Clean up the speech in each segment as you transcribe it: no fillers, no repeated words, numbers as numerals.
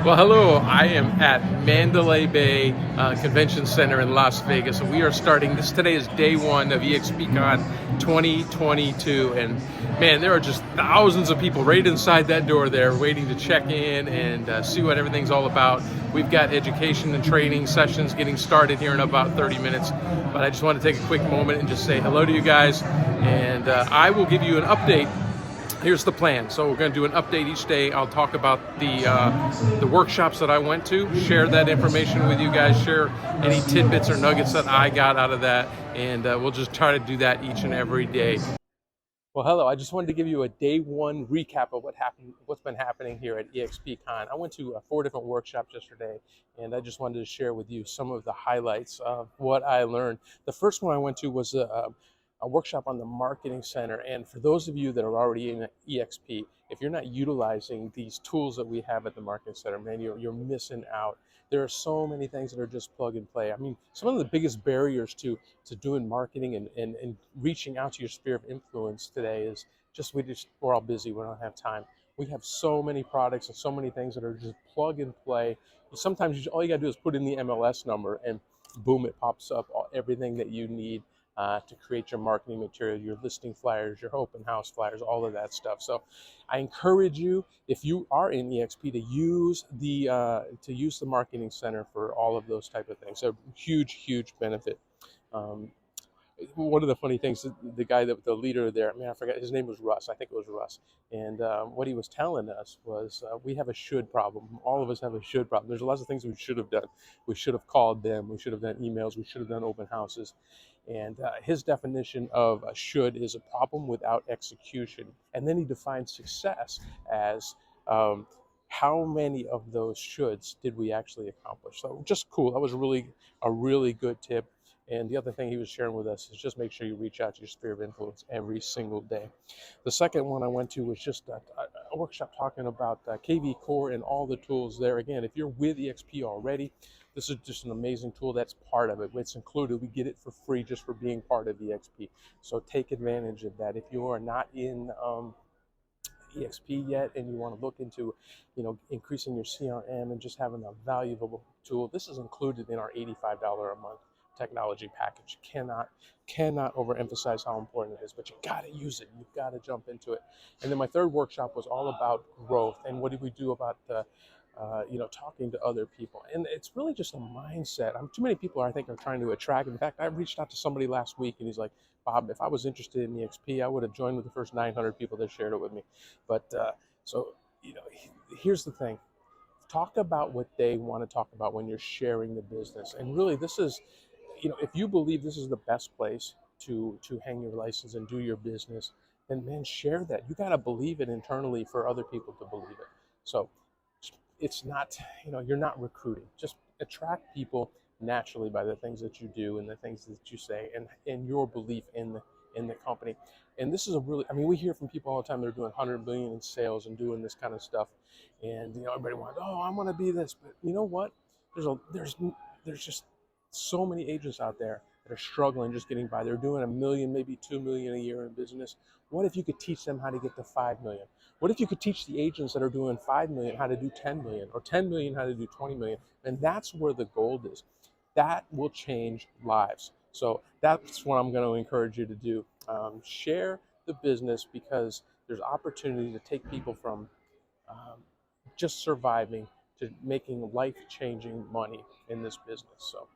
Well, hello. I am at Mandalay Bay Convention Center in Las Vegas, and we are starting this. Today is day one of EXPCON 2022, and man, there are just thousands of people right inside that door there, waiting to check in and see what everything's all about. We've got education and training sessions getting started here in about 30 minutes, but I just want to take a quick moment and just say hello to you guys, and I will give you an update. Here's the plan. So we're going to do an update each day. I'll talk about the workshops that I went to, share that information with you guys, share any tidbits or nuggets that I got out of that, and we'll just try to do that each and every day. Well, hello. I just wanted to give you a day one recap of what's been happening here at EXPCon. I went to 4 different workshops yesterday, and I just wanted to share with you some of the highlights of what I learned. The first one I went to was a workshop on the marketing center. And for those of you that are already in EXP, if you're not utilizing these tools that we have at the marketing center, man, you're missing out. There are so many things that are just plug and play. I mean, some of the biggest barriers to doing marketing and reaching out to your sphere of influence today is just we're all busy. We don't have time. We have so many products and so many things that are just plug and play. Sometimes all you got to do is put in the MLS number and boom, it pops up everything that you need to create your marketing material, your listing flyers, your open house flyers, all of that stuff. So I encourage you, if you are in EXP, to use the marketing center for all of those type of things. So huge benefit. Um, One of the funny things, the guy the leader there, man, I forgot his name was Russ. I think it was Russ. And what he was telling us was we have a should problem. All of us have a should problem. There's lots of things we should have done. We should have called them. We should have done emails. We should have done open houses. And his definition of a should is a problem without execution. And then he defines success as how many of those shoulds did we actually accomplish. So just cool. That was a really good tip. And the other thing he was sharing with us is just make sure you reach out to your sphere of influence every single day. The second one I went to was just a workshop talking about KV Core and all the tools there. Again, if you're with EXP already, this is just an amazing tool. That's part of it. It's included. We get it for free just for being part of EXP. So take advantage of that. If you are not in EXP yet and you want to look into, increasing your CRM and just having a valuable tool, this is included in our $85 a month technology package. Cannot overemphasize how important it is, but you got to use it. You've got to jump into it. And then my third workshop was all about growth and what did we do about talking to other people. And it's really just a mindset. Too many people I think are trying to attract. In fact, I reached out to somebody last week and he's like, Bob, if I was interested in EXP, I would have joined with the first 900 people that shared it with me. But here's the thing. Talk about what they want to talk about when you're sharing the business. And really this is, if you believe this is the best place to hang your license and do your business, then man, share that. You got to believe it internally for other people to believe it. So it's not, you're not recruiting. Just attract people naturally by the things that you do and the things that you say and your belief in the company. And this is we hear from people all the time. They're doing 100 million in sales and doing this kind of stuff. And, everybody wants, I want to be this, but you know what? There's just so many agents out there that are struggling just getting by. They're doing 1 million, maybe 2 million a year in business. What if you could teach them how to get to 5 million? What if you could teach the agents that are doing 5 million how to do 10 million or 10 million how to do 20 million? And that's where the gold is. That will change lives. So that's what I'm going to encourage you to do. Share the business because there's opportunity to take people from just surviving to making life-changing money in this business. So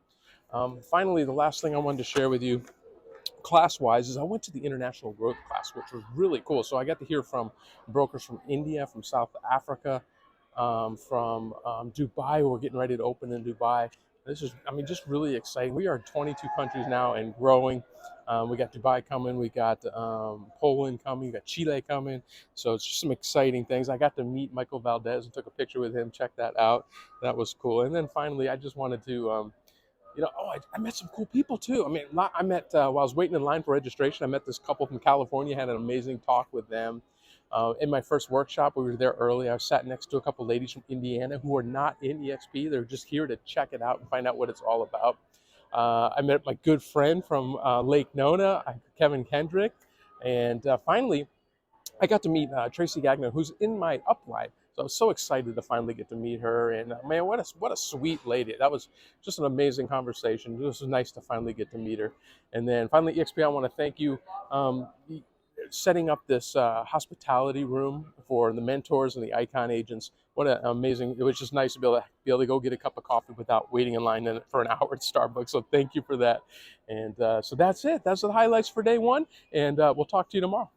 finally, the last thing I wanted to share with you class-wise is I went to the international growth class, which was really cool. So I got to hear from brokers from India, from South Africa, from Dubai. We're getting ready to open in Dubai. This is, just really exciting. We are in 22 countries now and growing. We got Dubai coming. We got Poland coming. We got Chile coming. So it's just some exciting things. I got to meet Michael Valdez and took a picture with him. Check that out. That was cool. And then finally, I just wanted to I met some cool people too. I met, while I was waiting in line for registration, I met this couple from California, had an amazing talk with them. In my first workshop, we were there early. I sat next to a couple ladies from Indiana who are not in EXP. They're just here to check it out and find out what it's all about. I met my good friend from Lake Nona, Kevin Kendrick. And finally, I got to meet Tracy Gagnon, who's in my upline. So I was so excited to finally get to meet her. And man, what a sweet lady. That was just an amazing conversation. It was nice to finally get to meet her. And then finally, EXP, I want to thank you. Setting up this hospitality room for the mentors and the icon agents. What an amazing! It was just nice to be able to go get a cup of coffee without waiting in line for an hour at Starbucks. So thank you for that. And so that's it. That's the highlights for day one. And we'll talk to you tomorrow.